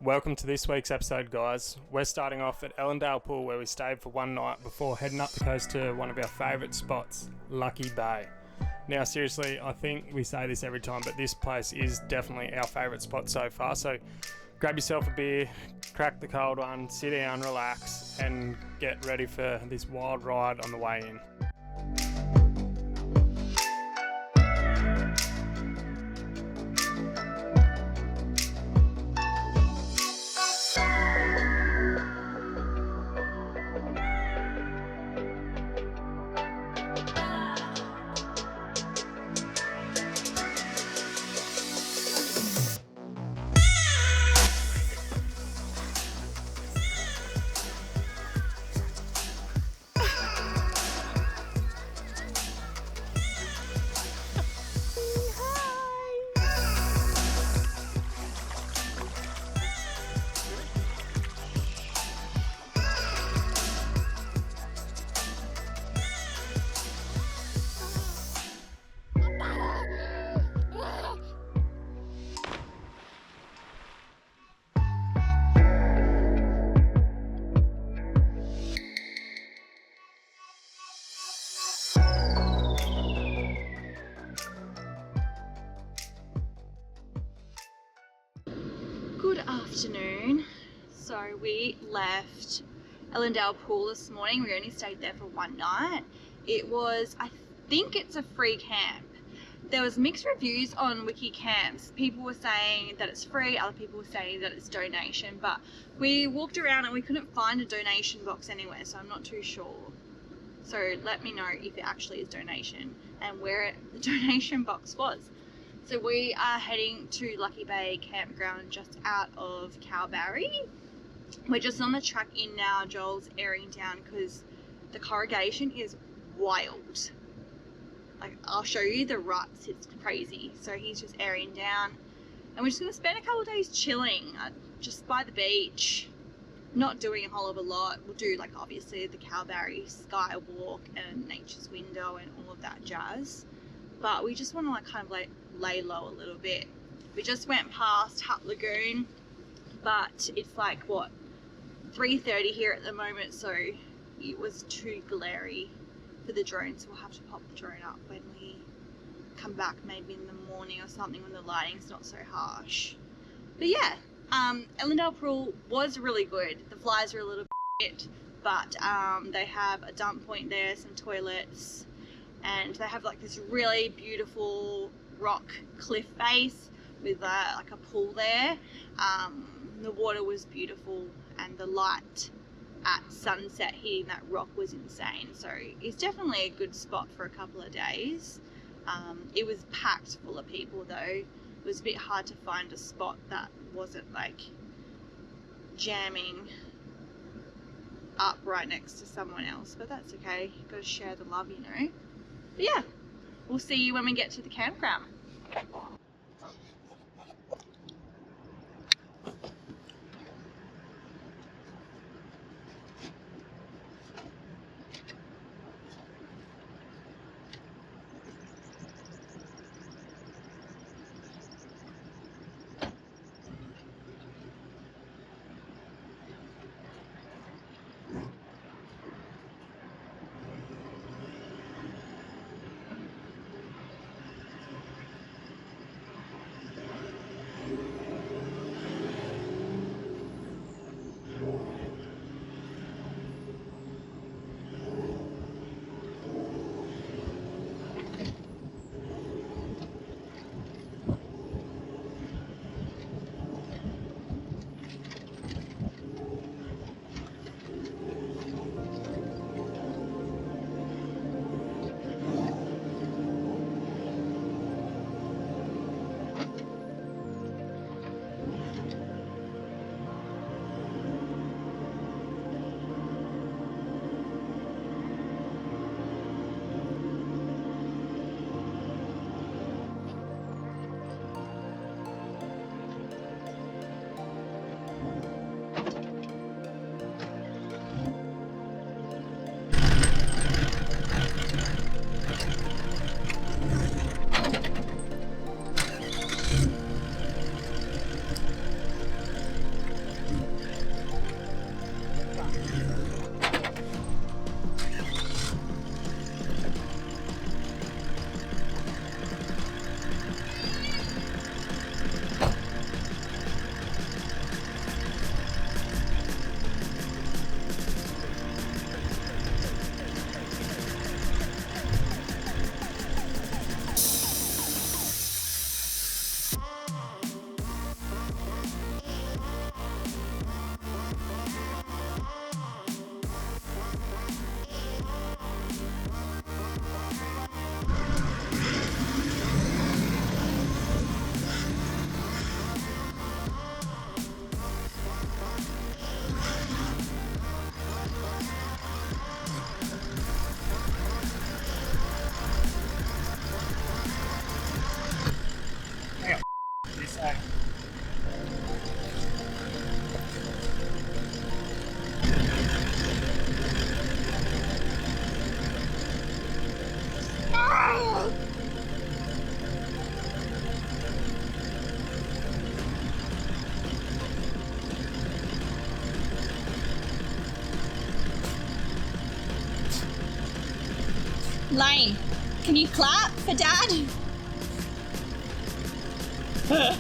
Welcome to this week's episode, guys. We're starting off at Ellendale Pool, where we stayed for one night before heading up the coast to one of our favourite spots, Lucky Bay. Now, seriously, I think we say this every time, but this place is definitely our favourite spot so far. So grab yourself a beer, crack the cold one, sit down, relax, and get ready for this wild ride on the way in. Good afternoon. So we left Ellendale Pool this morning. We only stayed there for one night. It was, I think it's a free camp. There was mixed reviews on Wiki Camps. People were saying that it's free, other people were saying that it's donation, but we walked around and we couldn't find a donation box anywhere, so I'm not too sure. So let me know if it actually is donation and where the donation box was. So we are heading to Lucky Bay Campground just out of Kalbarri. We're just on the track in now. Joel's airing down because the corrugation is wild. Like, I'll show you the ruts, it's crazy. So he's just airing down. And we're just going to spend a couple of days chilling just by the beach. Not doing a whole of a lot. We'll do, like, obviously the Kalbarri Sky Walk and Nature's Window and all of that jazz. But we just want to, like, kind of like lay low a little bit. We just went past Hut Lagoon, but it's like, what, 3:30 here at the moment, so it was too glary for the drone, so we'll have to pop the drone up when we come back, maybe in the morning or something when the lighting's not so harsh. But yeah, Ellendale Pool was really good. The flies are a little bit, but they have a dump point there, some toilets, and they have like this really beautiful rock cliff face with like a pool there. The water was beautiful and the light at sunset hitting that rock was insane, so it's definitely a good spot for a couple of days. It was packed full of people though. It was a bit hard to find a spot that wasn't like jamming up right next to someone else, but that's okay. You've got to share the love, you know. But yeah, we'll see you when we get to the campground. Lane, can you clap for Dad? That's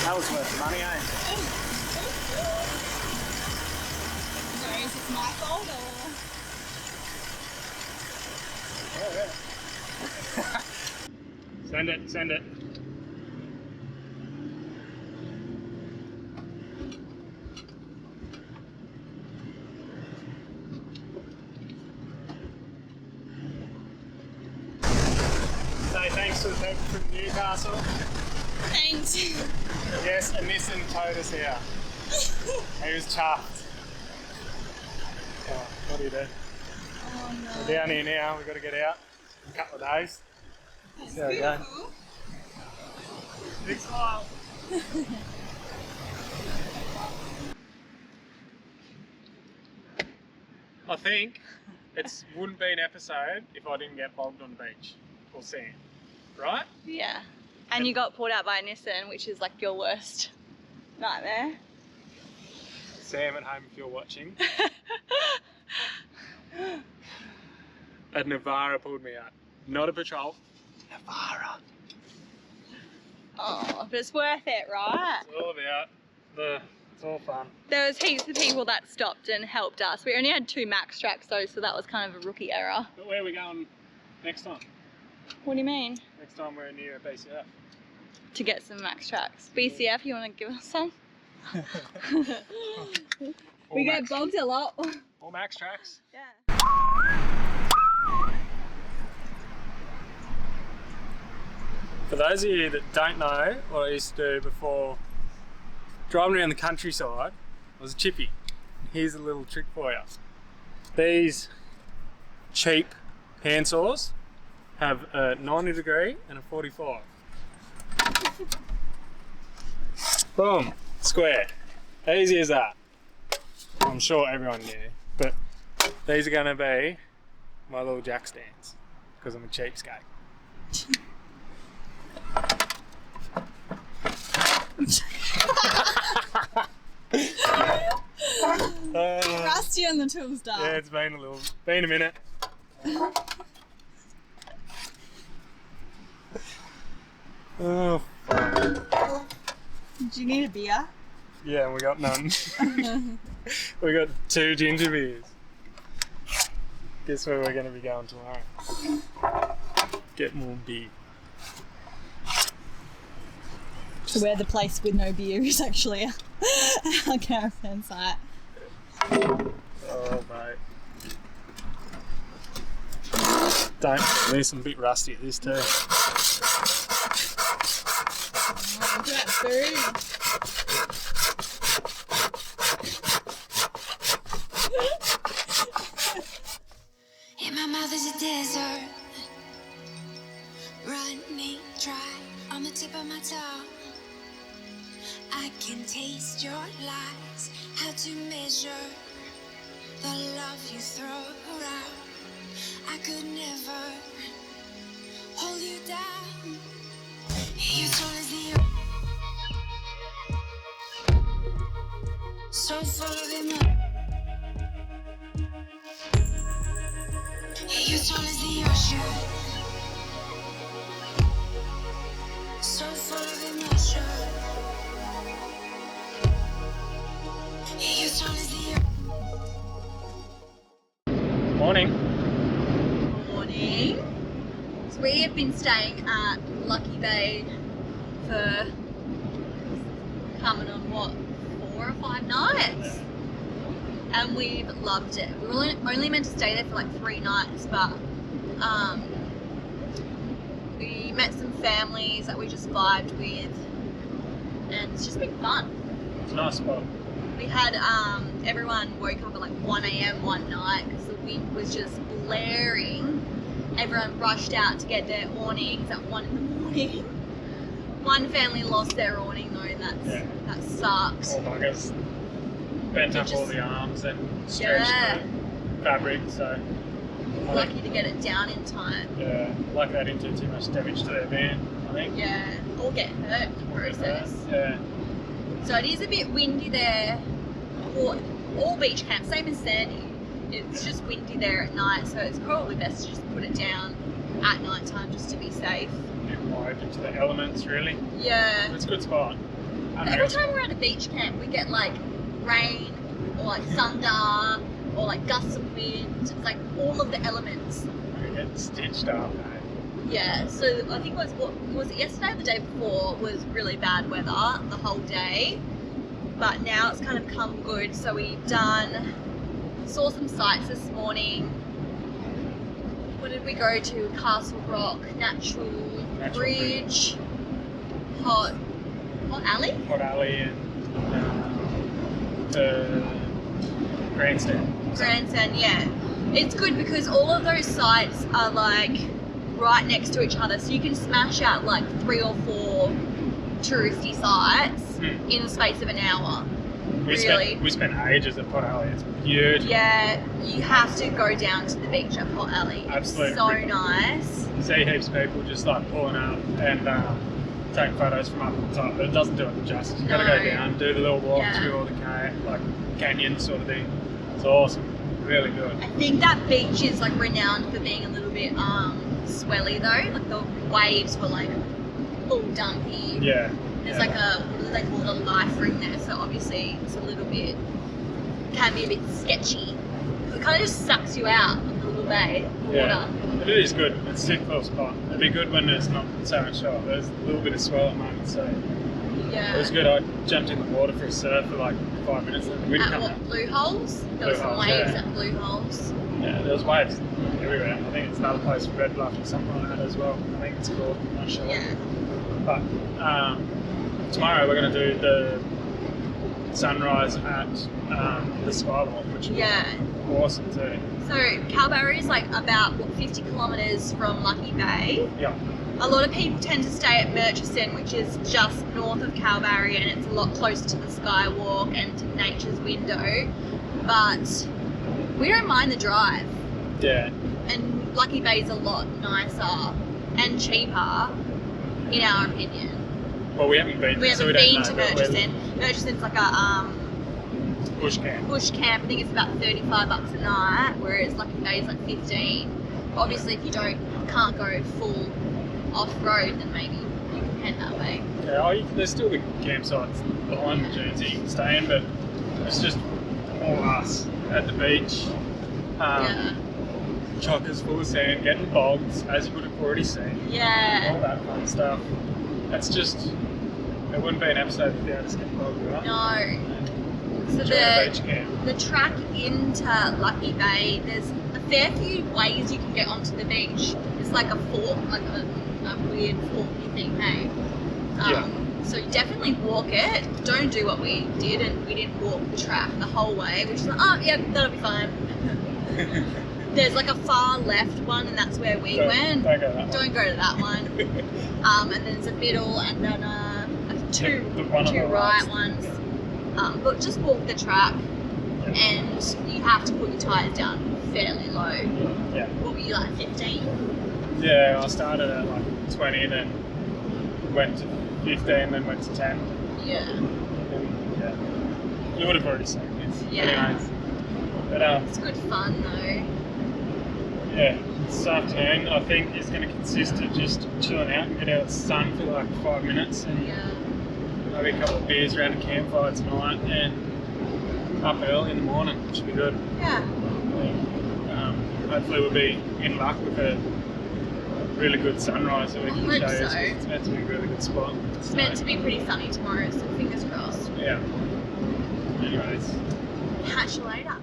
That was worth the money, eh? So is this my fault or? Send it, send it. Say thanks to the people from Newcastle. Thanks. Yes, a Nissan towed us here. He was chuffed. Oh, what do you do? Oh no. We're down here now, we've got to get out in a couple of days. See how we go. Big smile. I think it wouldn't be an episode if I didn't get bogged on the beach or sand, right? Yeah. And you got pulled out by a Nissan, which is like your worst nightmare. Sam at home if you're watching. A Navara pulled me out. Not a patrol. Navara. Oh, but it's worth it, right? It's all about it's all fun. There was heaps of people that stopped and helped us. We only had 2 max tracks though, so that was kind of a rookie error. But where are we going next time? What do you mean? Next time we're near BCF. To get some max tracks. BCF, you want to give us some? We get bogged a lot. All max tracks. Yeah. For those of you that don't know what I used to do before driving around the countryside, I was a chippy. Here's a little trick for you. These cheap hand saws have a 90 degree and a 45. Boom, square. Easy as that. I'm sure everyone knew, but these are going to be my little jack stands because I'm a cheapskate. Rusty on the tools, Dad. Yeah, it's been a minute. Oh, Do you need a beer? yeah, we got none. We got 2 ginger beers. Guess where we're going to be going tomorrow? Get more beer. To where the place with no beer is actually our caravan site. Oh, mate. Don't miss, I'm a bit rusty at this too. Oh, look at that food. In my mouth is a desert, running dry on the tip of my tongue. I can taste your lies, how to measure the love you throw around. I could never hold you down. You're tall as the earth, so full of emotion. You're tall as the ocean, so full of emotion. You're tall as the Morning. Morning. So we have been staying at Lucky Bay for coming on what, 4 or 5 nights? And we've loved it. We were only meant to stay there for like 3 nights, but we met some families that we just vibed with, and it's just been fun. It's a nice spot. We had everyone woke up at like 1 a.m. one night because the wind was just blaring. Everyone rushed out to get their awnings at 1 in the morning. One family lost their awning though, and that sucks. Oh, buggers. bent It up all just- the arms and stretched Yeah. the fabric, so I Lucky think, to get it down in time. yeah, like they didn't do too much damage to their van, I think. Yeah, or get hurt in the process. Yeah, So it is a bit windy there for all beach camps, same as Sandy. It's just windy there at night, so it's probably best to just put it down at night time just to be safe. a bit more open to the elements, really. Yeah. It's a good spot. Every time we're at a beach camp, we get like rain or like thunder or like gusts of wind. It's like all of the elements. We get stitched up, eh? Yeah, so I think what was it yesterday or the day before was really bad weather the whole day, but now it's kind of come good. So saw some sights this morning. What did we go to? Castle Rock, Natural Bridge, Hot Alley? Hot Alley and the grandstand. Grandstand, yeah. It's good because all of those sites are like right next to each other, so you can smash out like 3 or 4 touristy sites in the space of an hour. We spent ages at Hot Alley. It's beautiful. Yeah, you have to go down to the beach at Hot Alley. Absolutely. It's so nice. You see heaps of people just like pulling up and take photos from up the top, but it doesn't do it justice. You've got to go down, do the little walk through all the canyon sort of thing. It's awesome. Really good. I think that beach is like renowned for being a little bit swelly though. Like the waves were like all dumpy. Yeah. There's like a, what do they call it, a life ring there, so obviously it's a little bit, can be a bit sketchy. It kind of just sucks you out of the little bay, the water. But it is good. It's a sick little spot. It'd be good when there's not so much shot. There's a little bit of swell at the moment, so Yeah. it was good. I jumped in the water for a surf for like 5 minutes and the wind At come what, up. Blue Holes? There was Blue some Holes, waves yeah. at Blue Holes. Yeah, there was waves everywhere. I think it's another place, Red Bluff or something like that as well. I think it's called. I'm not sure. Yeah. But tomorrow we're going to do the sunrise at the Skywalk, which is awesome too. So Kalbarri is like about 50 kilometres from Lucky Bay. Yeah. A lot of people tend to stay at Murchison, which is just north of Kalbarri, and it's a lot closer to the Skywalk and to Nature's Window. But we don't mind the drive. Yeah. And Lucky Bay is a lot nicer and cheaper, in our opinion. Well, we haven't been. We so haven't we been don't to know, but Murchison. Murchison's like a bush camp. bush camp. I think it's about $35 a night, whereas Lucky Bay is like 15. Obviously, if you can't go full off road, then maybe you can head that way. Yeah, there's still the campsites behind the dunes that you can stay in, but it's just all us at the beach. Chockers full of sand, getting bogged, as you would have already seen. Yeah. All that fun stuff. It's just, it wouldn't be an episode without us getting bogged, right? No. So Enjoy the beach camp. the track into Lucky Bay, there's a fair few ways you can get onto the beach. It's like a fork, like a weird forky thing, hey? So you definitely walk it. Don't do what we did, and we didn't walk the track the whole way. We're just like, oh, yeah, that'll be fine. There's like a far left one, and that's where we went. Don't go to that one. Don't go to that one. And then there's a middle, and then two right ones. But just walk the track, and you have to put your tyres down fairly low. Yeah. What were you, like 15? Yeah, I started at like 20, then went to 15, then went to 10. Yeah. Yeah. You would have already seen this. Yeah. Anyways. But It's good fun though. yeah, this afternoon I think is going to consist of just chilling out and get out of the sun for like 5 minutes and Yeah. maybe a couple of beers around a campfire tonight and up early in the morning, which should be good. Yeah. Hopefully we'll be in luck with a really good sunrise that we can I show hope you. so. It's meant to be a really good spot. It's meant to be pretty sunny tomorrow, so fingers crossed. Yeah. Anyways. Catch you later.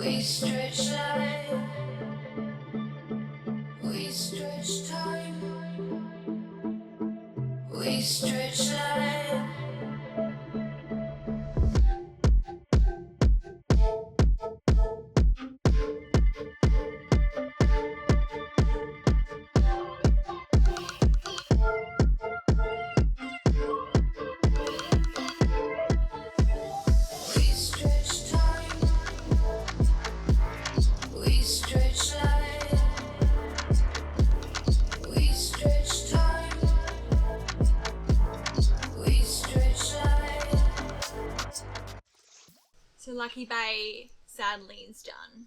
We stretch life, we stretch time, we stretch life. We stretch time, we stretch life, we stretch time, we stretch life. So Lucky Bay sadly is done.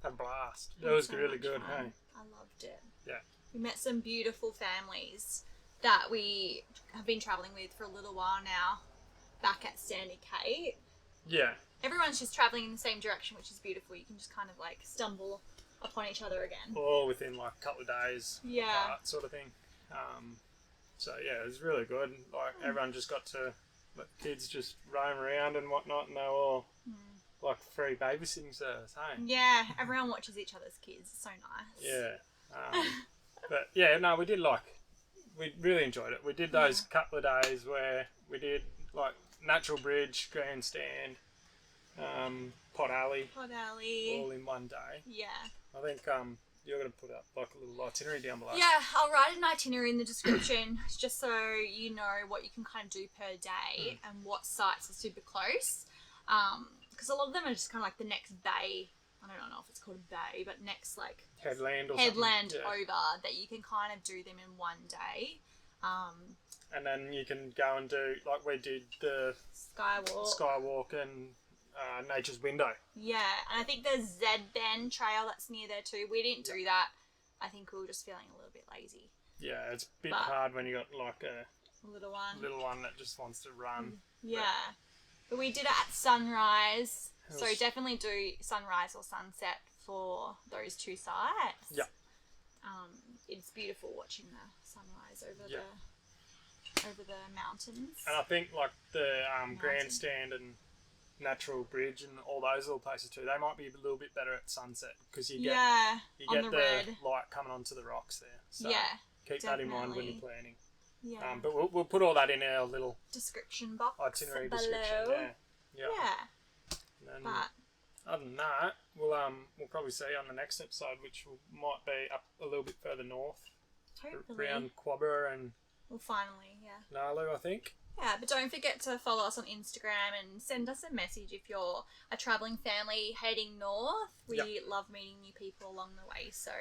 A blast. It was So really much good, fun. hey? I loved it. Yeah. We met some beautiful families that we have been travelling with for a little while now back at Sandy Cape. Yeah. Everyone's just travelling in the same direction, which is beautiful. You can just kind of like stumble upon each other again. All within like a couple of days. Yeah. Apart, sort of thing. So yeah, it was really good. Like everyone just got to let the kids just roam around and whatnot, and they were all like free babysitting service, hey? Yeah, everyone watches each other's kids. It's so nice. Yeah. But yeah, no, we really enjoyed it. We did those couple of days where we did like Natural Bridge, Grandstand, Pot Alley, Pod Alley. all in one day. Yeah. I think you're going to put up like a little itinerary down below. Yeah, I'll write an itinerary in the description just so you know what you can kind of do per day and what sites are super close. Because a lot of them are just kind of like the next bay. I don't know if it's called a bay, but next like Headland or headland something. Yeah. over that you can kind of do them in one day. And then you can go and do, like we did the Skywalk. Skywalk and Nature's Window. Yeah, and I think there's Z Bend Trail that's near there too. We didn't do that. I think we were just feeling a little bit lazy. Yeah, it's a bit But- hard when you got like a Little one. little one that just wants to run. Yeah. But we did it at sunrise. It So was- definitely do sunrise or sunset for those two sites. Yeah. It's beautiful watching the sunrise over Yeah. the mountains. And I think like the Grandstand and Natural Bridge and all those little places too, they might be a little bit better at sunset because you get yeah, you on get the the red. light coming onto the rocks there. So Yeah, keep that in mind when definitely. you're planning. yeah. But we'll put all that in our little Description box itinerary below. description. Yeah. Yeah, And then, but other than that, we'll probably see you on the next episode, which might be up a little bit further north, hopefully around Quabba and we'll finally, yeah. Nalu, I think. Yeah, but don't forget to follow us on Instagram and send us a message if you're a travelling family heading north. We love meeting new people along the way, so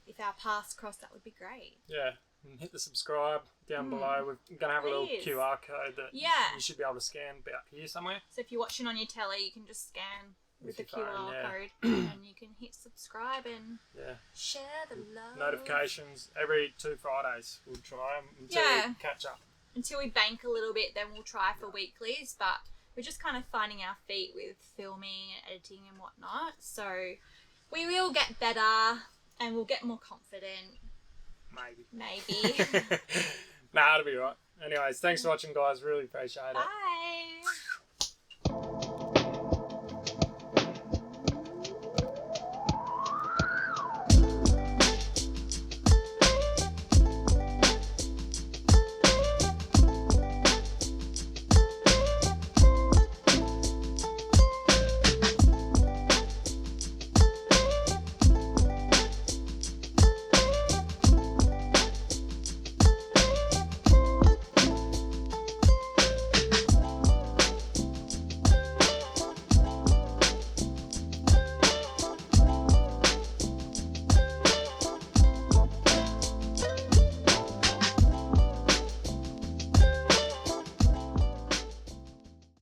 if our paths cross, that would be great. Yeah, and hit the subscribe down below. We're going to have a little Please. QR code that Yeah. you should be able to scan about here somewhere. So if you're watching on your telly, you can just scan with the With your phone, QR yeah. code and you can hit subscribe and Yeah. share the love. Notifications every 2 Fridays. We'll try until Yeah. we catch up. Until we bank a little bit, then we'll try for weeklies, but we're just kind of finding our feet with filming and editing and whatnot. So we will get better and we'll get more confident. Maybe. Nah, it'll be right. Anyways, thanks for watching, guys. Really appreciate it. Bye.